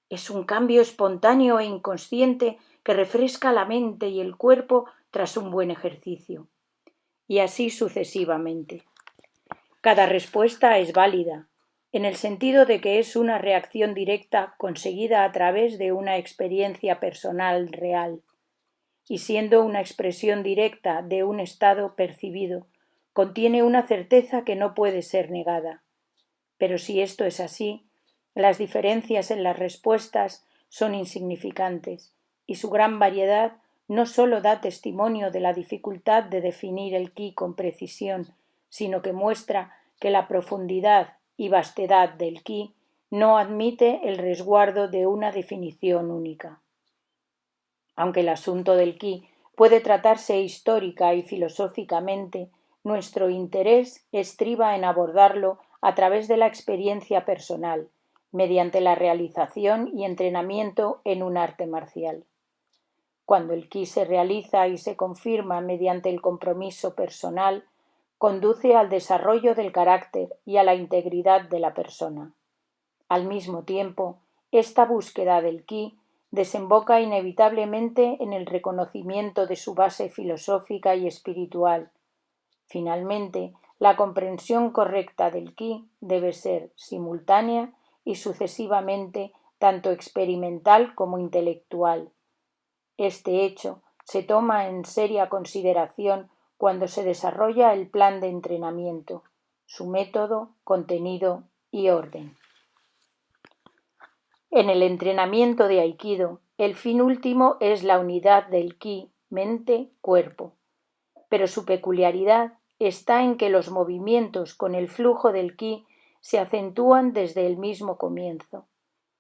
es un cambio espontáneo e inconsciente que refresca la mente y el cuerpo tras un buen ejercicio. Y así sucesivamente. Cada respuesta es válida, en el sentido de que es una reacción directa conseguida a través de una experiencia personal real, y siendo una expresión directa de un estado percibido, contiene una certeza que no puede ser negada. Pero si esto es así, las diferencias en las respuestas son insignificantes, y su gran variedad no sólo da testimonio de la dificultad de definir el Ki con precisión, sino que muestra que la profundidad y vastedad del Ki no admite el resguardo de una definición única. Aunque el asunto del Ki puede tratarse histórica y filosóficamente, nuestro interés estriba en abordarlo a través de la experiencia personal, mediante la realización y entrenamiento en un arte marcial. Cuando el Ki se realiza y se confirma mediante el compromiso personal, conduce al desarrollo del carácter y a la integridad de la persona. Al mismo tiempo, esta búsqueda del Ki desemboca inevitablemente en el reconocimiento de su base filosófica y espiritual. Finalmente, la comprensión correcta del ki debe ser simultánea y sucesivamente tanto experimental como intelectual. Este hecho se toma en seria consideración cuando se desarrolla el plan de entrenamiento, su método, contenido y orden. En el entrenamiento de Aikido, el fin último es la unidad del ki, mente-cuerpo, pero su peculiaridad está en que los movimientos con el flujo del ki se acentúan desde el mismo comienzo.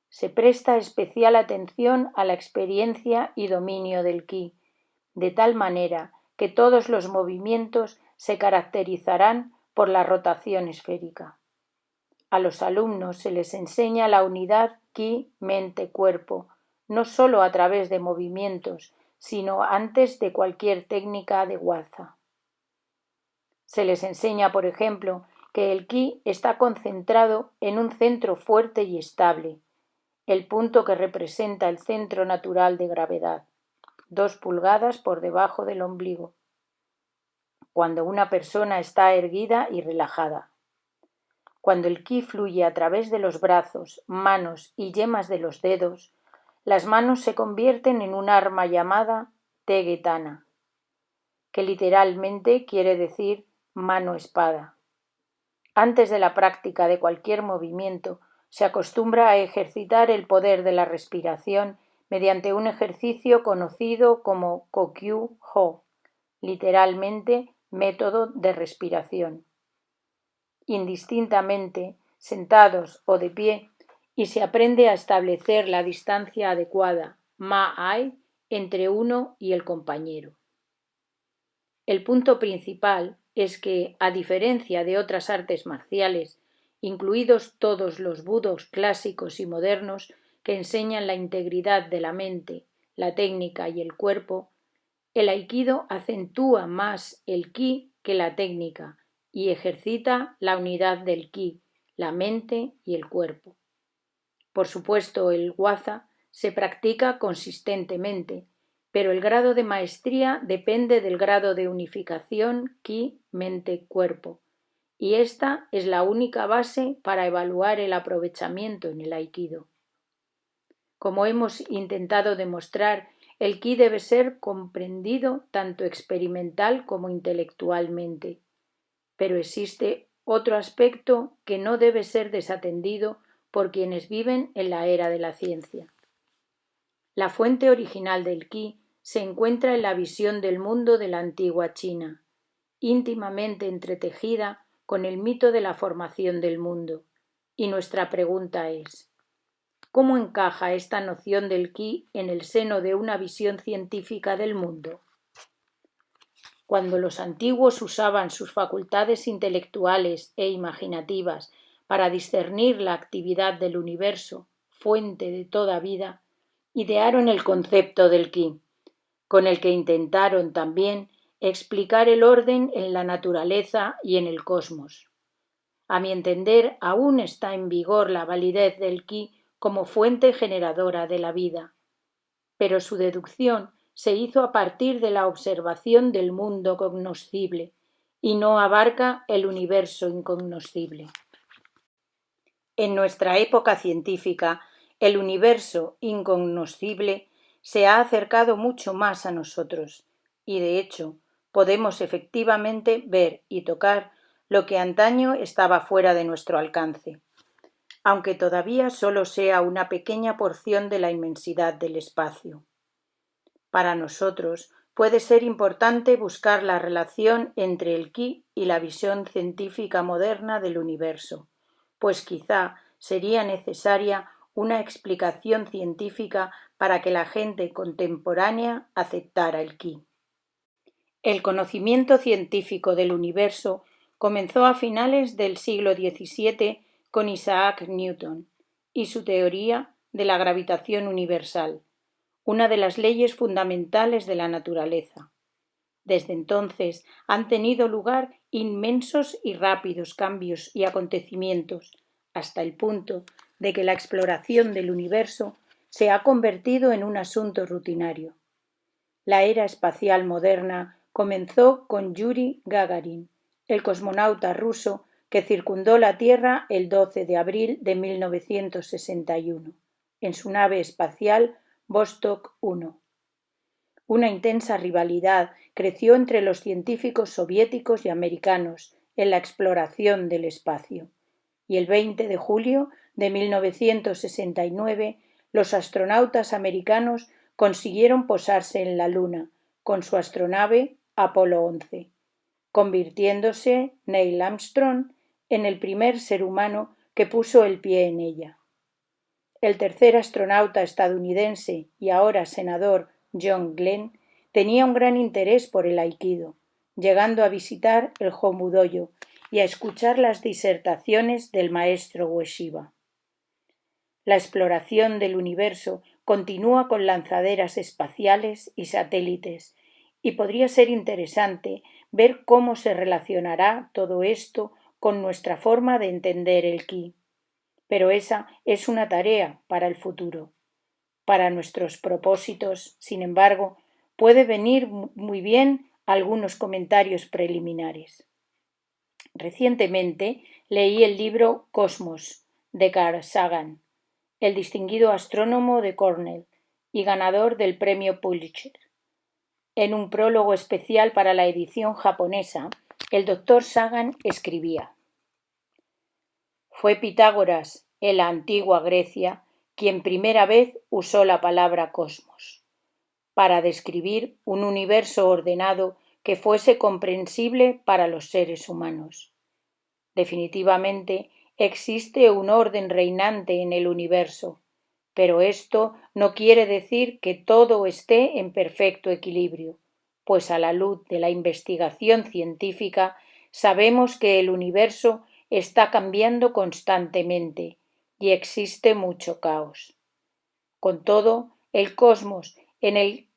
Se presta especial atención a la experiencia y dominio del ki, de tal manera que todos los movimientos se caracterizarán por la rotación esférica. A los alumnos se les enseña la unidad ki-mente-cuerpo, no sólo a través de movimientos, sino antes de cualquier técnica de Waza. Se les enseña, por ejemplo, que el ki está concentrado en un centro fuerte y estable, el punto que representa el centro natural de gravedad, 2 pulgadas por debajo del ombligo, cuando una persona está erguida y relajada. Cuando el ki fluye a través de los brazos, manos y yemas de los dedos, las manos se convierten en un arma llamada Tegetana, que literalmente quiere decir mano-espada. Antes de la práctica de cualquier movimiento, se acostumbra a ejercitar el poder de la respiración mediante un ejercicio conocido como Kokyu-ho, literalmente método de respiración, indistintamente, sentados o de pie, y se aprende a establecer la distancia adecuada, ma-ai, entre uno y el compañero. El punto principal es que, a diferencia de otras artes marciales, incluidos todos los budos clásicos y modernos que enseñan la integridad de la mente, la técnica y el cuerpo, el aikido acentúa más el ki que la técnica y ejercita la unidad del ki, la mente y el cuerpo. Por supuesto, el waza se practica consistentemente, pero el grado de maestría depende del grado de unificación ki-mente-cuerpo, y esta es la única base para evaluar el aprovechamiento en el aikido. Como hemos intentado demostrar, el ki debe ser comprendido tanto experimental como intelectualmente, pero existe otro aspecto que no debe ser desatendido por quienes viven en la era de la ciencia. La fuente original del ki se encuentra en la visión del mundo de la antigua China, íntimamente entretejida con el mito de la formación del mundo. Y nuestra pregunta es: ¿cómo encaja esta noción del ki en el seno de una visión científica del mundo? Cuando los antiguos usaban sus facultades intelectuales e imaginativas para discernir la actividad del universo, fuente de toda vida, idearon el concepto del ki, con el que intentaron también explicar el orden en la naturaleza y en el cosmos. A mi entender, aún está en vigor la validez del ki como fuente generadora de la vida, pero su deducción se hizo a partir de la observación del mundo cognoscible y no abarca el universo incognoscible. En nuestra época científica, el universo incognoscible se ha acercado mucho más a nosotros y, de hecho, podemos efectivamente ver y tocar lo que antaño estaba fuera de nuestro alcance, aunque todavía solo sea una pequeña porción de la inmensidad del espacio. Para nosotros puede ser importante buscar la relación entre el ki y la visión científica moderna del universo, pues quizá sería necesaria una explicación científica para que la gente contemporánea aceptara el ki. El conocimiento científico del universo comenzó a finales del siglo XVII con Isaac Newton y su teoría de la gravitación universal, una de las leyes fundamentales de la naturaleza. Desde entonces han tenido lugar inmensos y rápidos cambios y acontecimientos, hasta el punto de que la exploración del universo se ha convertido en un asunto rutinario. La era espacial moderna comenzó con Yuri Gagarin, el cosmonauta ruso que circundó la Tierra el 12 de abril de 1961, en su nave espacial Vostok 1. Una intensa rivalidad creció entre los científicos soviéticos y americanos en la exploración del espacio, y el 20 de julio de 1969 los astronautas americanos consiguieron posarse en la Luna con su astronave Apolo 11, convirtiéndose Neil Armstrong en el primer ser humano que puso el pie en ella. El tercer astronauta estadounidense y ahora senador John Glenn tenía un gran interés por el aikido, llegando a visitar el Homudoyo y a escuchar las disertaciones del maestro Ueshiba. La exploración del universo continúa con lanzaderas espaciales y satélites, y podría ser interesante ver cómo se relacionará todo esto con nuestra forma de entender el ki. Pero esa es una tarea para el futuro. Para nuestros propósitos, sin embargo, puede venir muy bien algunos comentarios preliminares. Recientemente leí el libro Cosmos de Carl Sagan, el distinguido astrónomo de Cornell y ganador del premio Pulitzer. En un prólogo especial para la edición japonesa, el doctor Sagan escribía: «Fue Pitágoras, en la antigua Grecia, quien primera vez usó la palabra cosmos para describir un universo ordenado que fuese comprensible para los seres humanos. Definitivamente existe un orden reinante en el universo, pero esto no quiere decir que todo esté en perfecto equilibrio, pues a la luz de la investigación científica sabemos que el universo está cambiando constantemente y existe mucho caos. Con todo, el cosmos en el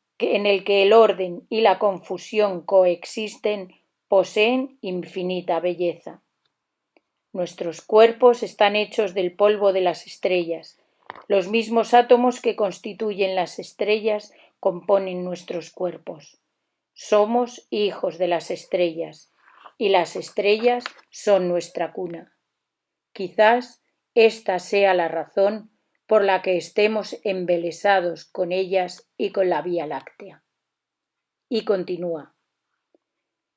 que el orden y la confusión coexisten poseen infinita belleza. Nuestros cuerpos están hechos del polvo de las estrellas. Los mismos átomos que constituyen las estrellas componen nuestros cuerpos. Somos hijos de las estrellas, y las estrellas son nuestra cuna. Quizás esta sea la razón por la que estemos embelesados con ellas y con la Vía Láctea». Y continúa: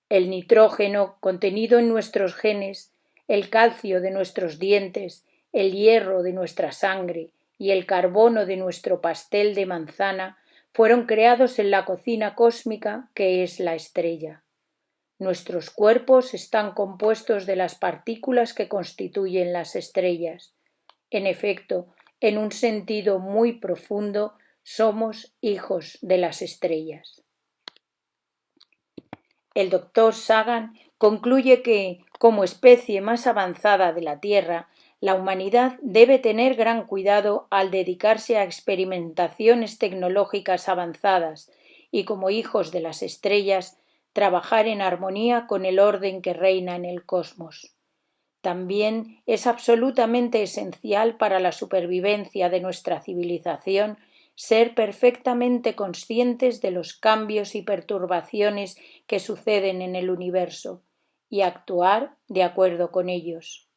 «El nitrógeno contenido en nuestros genes, el calcio de nuestros dientes, el hierro de nuestra sangre y el carbono de nuestro pastel de manzana fueron creados en la cocina cósmica que es la estrella. Nuestros cuerpos están compuestos de las partículas que constituyen las estrellas. En efecto, en un sentido muy profundo, somos hijos de las estrellas». El doctor Sagan concluye que, como especie más avanzada de la Tierra, la humanidad debe tener gran cuidado al dedicarse a experimentaciones tecnológicas avanzadas y, como hijos de las estrellas, trabajar en armonía con el orden que reina en el cosmos. También es absolutamente esencial para la supervivencia de nuestra civilización ser perfectamente conscientes de los cambios y perturbaciones que suceden en el universo y actuar de acuerdo con ellos.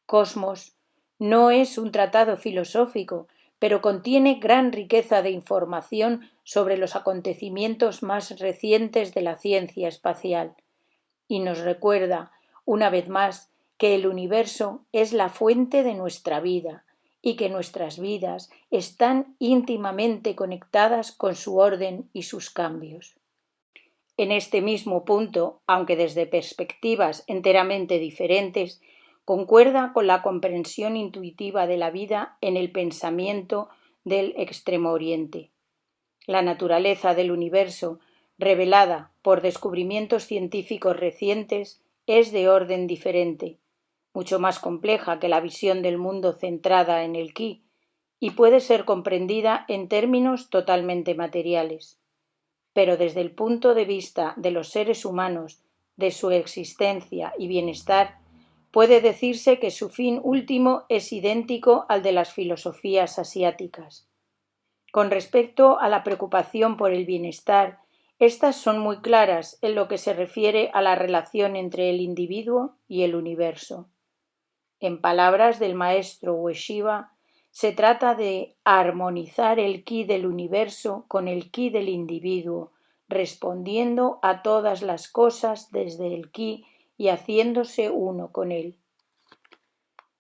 Cosmos no es un tratado filosófico, pero contiene gran riqueza de información sobre los acontecimientos más recientes de la ciencia espacial y nos recuerda, una vez más, que el universo es la fuente de nuestra vida y que nuestras vidas están íntimamente conectadas con su orden y sus cambios. En este mismo punto, aunque desde perspectivas enteramente diferentes, concuerda con la comprensión intuitiva de la vida en el pensamiento del Extremo Oriente. La naturaleza del universo, revelada por descubrimientos científicos recientes, es de orden diferente, mucho más compleja que la visión del mundo centrada en el ki, y puede ser comprendida en términos totalmente materiales. Pero desde el punto de vista de los seres humanos, de su existencia y bienestar, puede decirse que su fin último es idéntico al de las filosofías asiáticas. Con respecto a la preocupación por el bienestar, Estas son muy claras en lo que se refiere a la relación entre el individuo y el universo. En palabras del maestro Ueshiba, se trata de armonizar el ki del universo con el ki del individuo, respondiendo a todas las cosas desde el ki y haciéndose uno con él.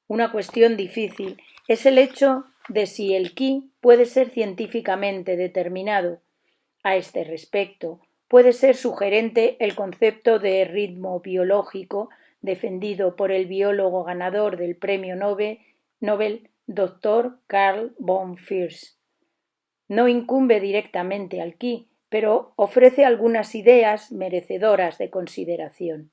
Una cuestión difícil es el hecho de si el ki puede ser científicamente determinado. A este respecto, puede ser sugerente el concepto de ritmo biológico defendido por el biólogo ganador del Premio Nobel Dr. Carl von Fries. No incumbe directamente al ki, pero ofrece algunas ideas merecedoras de consideración.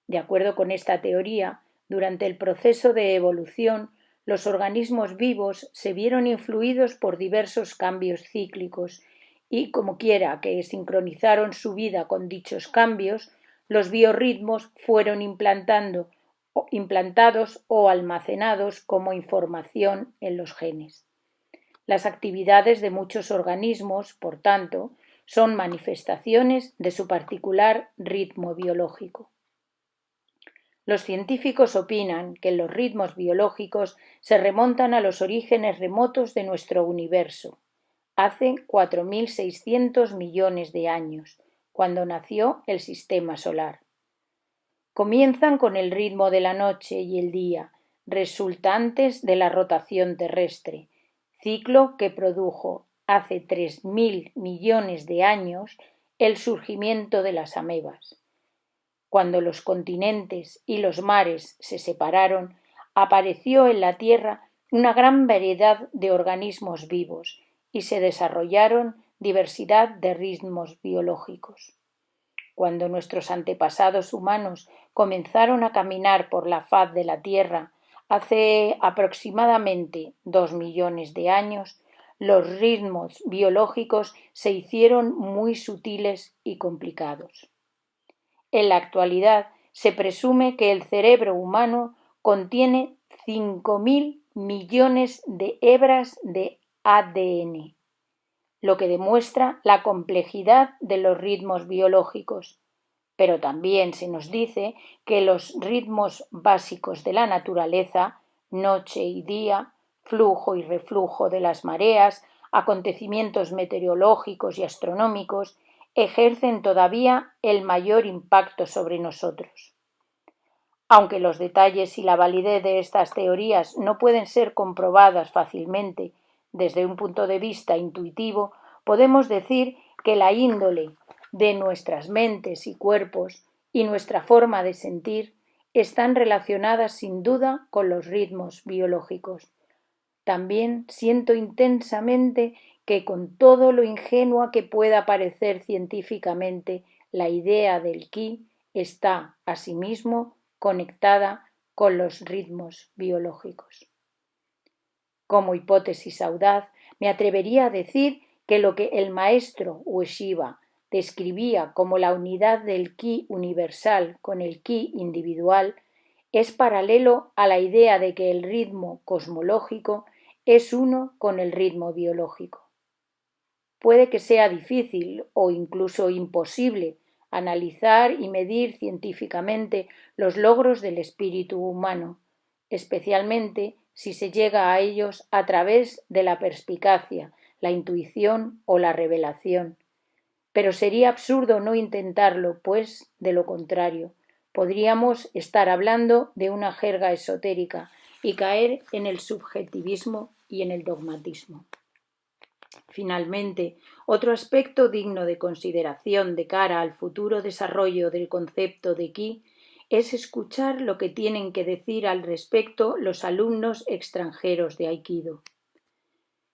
De acuerdo con esta teoría, durante el proceso de evolución, los organismos vivos se vieron influidos por diversos cambios cíclicos y, como quiera que sincronizaron su vida con dichos cambios, los biorritmos fueron implantados o almacenados como información en los genes. Las actividades de muchos organismos, por tanto, son manifestaciones de su particular ritmo biológico. Los científicos opinan que los ritmos biológicos se remontan a los orígenes remotos de nuestro universo, hace 4.600 millones de años, cuando nació el sistema solar. Comienzan con el ritmo de la noche y el día, resultantes de la rotación terrestre, ciclo que produjo hace 3.000 millones de años el surgimiento de las amebas. Cuando los continentes y los mares se separaron, apareció en la Tierra una gran variedad de organismos vivos y se desarrollaron diversidad de ritmos biológicos. Cuando nuestros antepasados humanos comenzaron a caminar por la faz de la Tierra hace aproximadamente 2 millones de años, los ritmos biológicos se hicieron muy sutiles y complicados. En la actualidad se presume que el cerebro humano contiene 5.000 millones de hebras de ADN, lo que demuestra la complejidad de los ritmos biológicos. Pero también se nos dice que los ritmos básicos de la naturaleza, noche y día, flujo y reflujo de las mareas, acontecimientos meteorológicos y astronómicos, ejercen todavía el mayor impacto sobre nosotros. Aunque los detalles y la validez de estas teorías no pueden ser comprobadas fácilmente desde un punto de vista intuitivo, podemos decir que la índole de nuestras mentes y cuerpos y nuestra forma de sentir están relacionadas sin duda con los ritmos biológicos. También siento intensamente que con todo lo ingenua que pueda parecer científicamente, la idea del ki está, asimismo, conectada con los ritmos biológicos. Como hipótesis audaz, me atrevería a decir que lo que el maestro Ueshiba describía como la unidad del ki universal con el ki individual es paralelo a la idea de que el ritmo cosmológico es uno con el ritmo biológico. Puede que sea difícil o incluso imposible analizar y medir científicamente los logros del espíritu humano, especialmente si se llega a ellos a través de la perspicacia, la intuición o la revelación. Pero sería absurdo no intentarlo, pues, de lo contrario, podríamos estar hablando de una jerga esotérica y caer en el subjetivismo y en el dogmatismo. Finalmente, otro aspecto digno de consideración de cara al futuro desarrollo del concepto de ki es escuchar lo que tienen que decir al respecto los alumnos extranjeros de Aikido.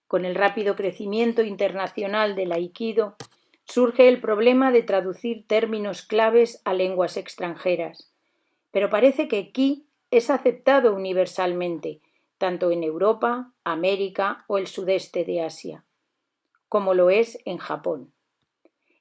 Con el rápido crecimiento internacional del Aikido, surge el problema de traducir términos claves a lenguas extranjeras, pero parece que ki es aceptado universalmente, tanto en Europa, América o el sudeste de Asia, como lo es en Japón.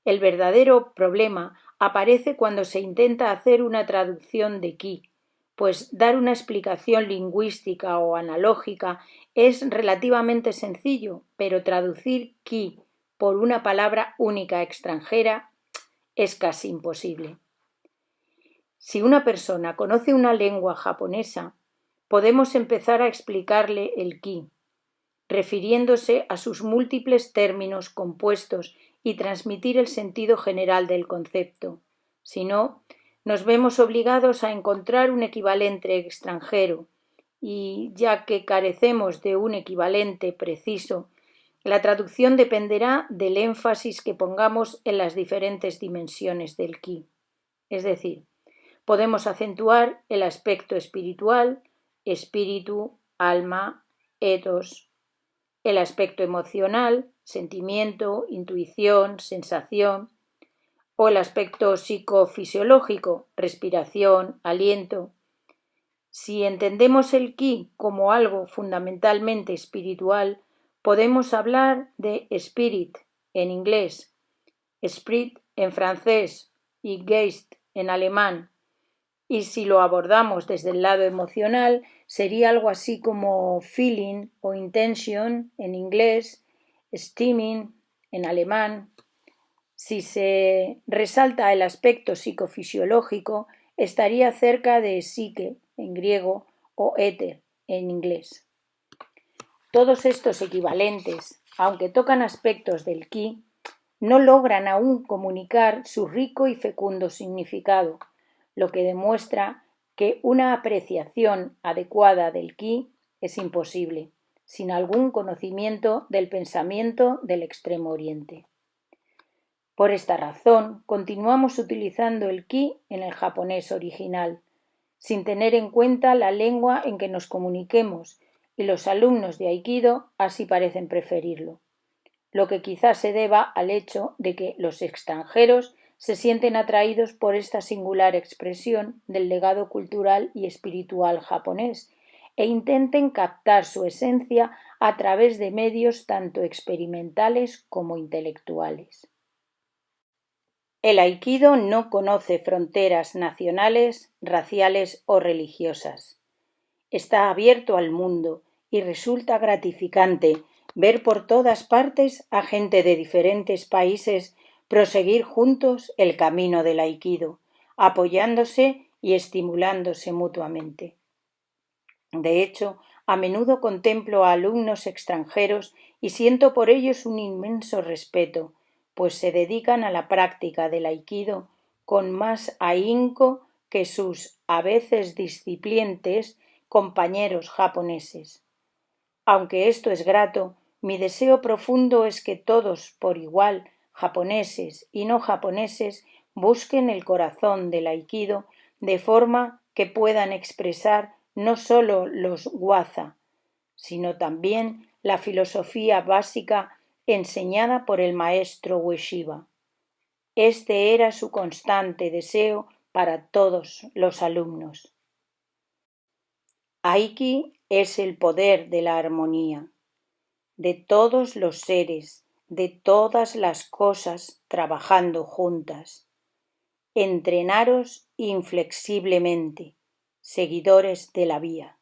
El verdadero problema aparece cuando se intenta hacer una traducción de ki, pues dar una explicación lingüística o analógica es relativamente sencillo, pero traducir ki por una palabra única extranjera es casi imposible. Si una persona conoce una lengua japonesa, podemos empezar a explicarle el ki, refiriéndose a sus múltiples términos compuestos y transmitir el sentido general del concepto. Si no, nos vemos obligados a encontrar un equivalente extranjero y, ya que carecemos de un equivalente preciso, la traducción dependerá del énfasis que pongamos en las diferentes dimensiones del ki. Es decir, podemos acentuar el aspecto espiritual, espíritu, alma, ethos, el aspecto emocional, sentimiento, intuición, sensación, o el aspecto psicofisiológico, respiración, aliento. Si entendemos el ki como algo fundamentalmente espiritual, podemos hablar de spirit en inglés, esprit en francés y Geist en alemán. Y si lo abordamos desde el lado emocional, sería algo así como feeling o intention en inglés, stimming en alemán. Si se resalta el aspecto psicofisiológico, estaría cerca de psique en griego o éter en inglés. Todos estos equivalentes, aunque tocan aspectos del ki, no logran aún comunicar su rico y fecundo significado, lo que demuestra que una apreciación adecuada del ki es imposible, sin algún conocimiento del pensamiento del Extremo Oriente. Por esta razón, continuamos utilizando el ki en el japonés original, sin tener en cuenta la lengua en que nos comuniquemos, y los alumnos de Aikido así parecen preferirlo, lo que quizás se deba al hecho de que los extranjeros se sienten atraídos por esta singular expresión del legado cultural y espiritual japonés e intenten captar su esencia a través de medios tanto experimentales como intelectuales. El Aikido no conoce fronteras nacionales, raciales o religiosas. Está abierto al mundo y resulta gratificante ver por todas partes a gente de diferentes países proseguir juntos el camino del Aikido, apoyándose y estimulándose mutuamente. De hecho, a menudo contemplo a alumnos extranjeros y siento por ellos un inmenso respeto, pues se dedican a la práctica del Aikido con más ahínco que sus a veces disciplientes compañeros japoneses. Aunque esto es grato, mi deseo profundo es que todos por igual, japoneses y no japoneses, busquen el corazón del Aikido de forma que puedan expresar no solo los waza, sino también la filosofía básica enseñada por el maestro Ueshiba. Este era su constante deseo para todos los alumnos. Aiki es el poder de la armonía, de todos los seres, de todas las cosas trabajando juntas. Entrenaros inflexiblemente, seguidores de la vía.